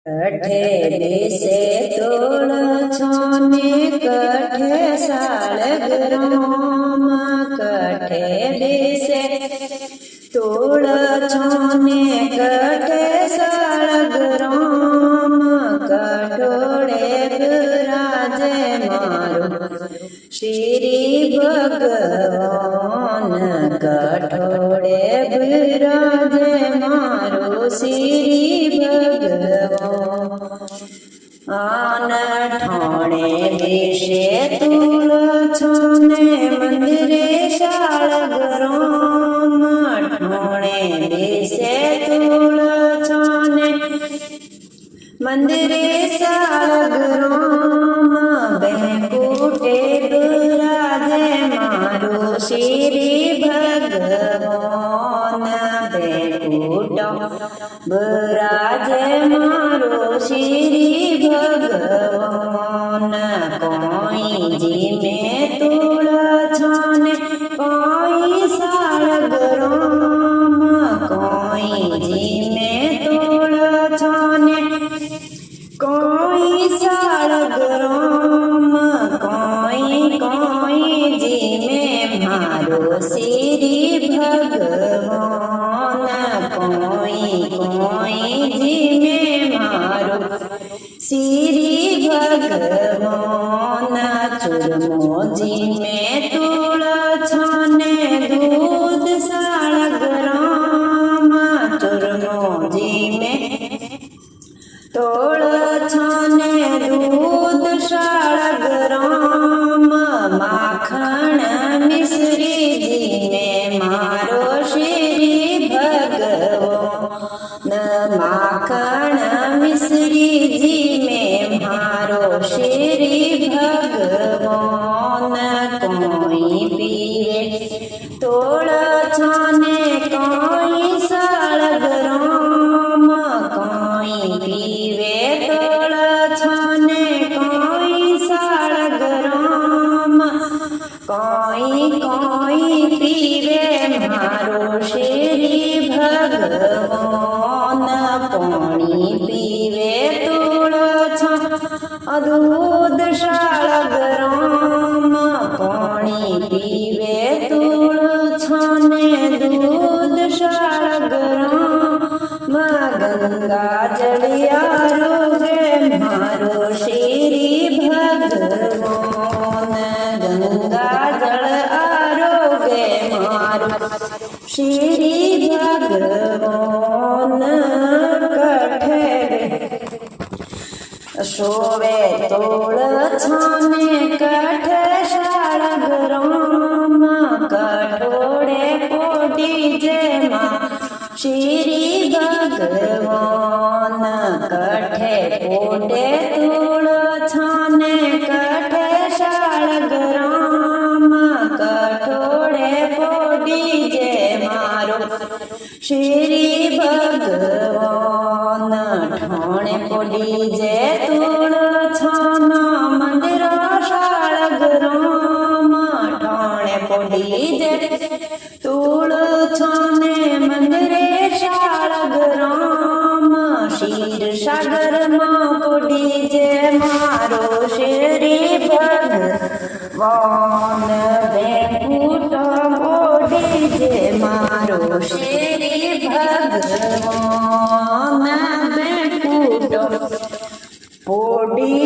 કઠે બેસે તોળ છોને કઠે સાળગરોમ કઠે બેસે તોળ છોને કઠે સાળગરોમ કઠોળે બિરાજે મારું શ્રી ભગવાન કઠોળે બિરાજે મારું શ્રી ભગવાન આન ઠોણે બેસે તુલ છોને મંદિરે શાળગરોમ ઠોણે બેસે તુલ છોને મંદિરે શાળગરોમ બેકુટે બિરાજે મારું શ્રી ભગવાન બેકુટો બિરાજે મારું શ્રી ભગવાન કોઈ જીમે તુળ છોને કોઈ શાળગરોમ કોઈ જીમે તુળ છોને કોઈ શાળગરોમ કોઈ જીમે મારું શ્રી ભગવાન કોઈ જીમે મારું શ્રી ભગવાન ચૂરમો જીમે તુળ છોને દૂધ શાળગરોમ ચૂરમો જીમે તોળ છોને દૂધ શાળગરોમ માખણ મિશ્રી જીમે મારો શ્રી ભગવાન માખણ મિશ્રી જીમે મારો શ્રી ભગવાન કોઈ પીવે તોળ છોને કોઈ શાળગરોમ કોઈ પીવે તોળ છોને કોઈ શાળગરોમ કોઈ પીવે મારો શ્રી ભગવાન પાણી પીવે તોળ છો દૂધ શાળગરોમ પાણી પીવે તોળ છોને દૂધ શાળગરોમ ગંગા જળિયારોગે મારો શ્રી ભગવાન ગંગા જળ આરોગે મારું શ્રી ભગવાન કઠે શોવે તોળ છોને કઠે શાળગરોમ કઠોળે પોડી જેમાં શ્રી ભગવાન કઠે પોડે તોળ છોને કઠે શાળગરોમ કઠોળે પોડી જે મારો શ્રી ભગવાન ઠોણે પોડી જે તોળ છોનો મંદિર શાળગરોમ ઠોણે પોડી જે તોળ છોને મંદિરે શાળગરોમ ક્ષીર સાગરમાં પોડી જે મારો શ્રી ભગવાન બેકુટ પોડી જે મારો શ્રી ભગવાન બેકુટ પોડી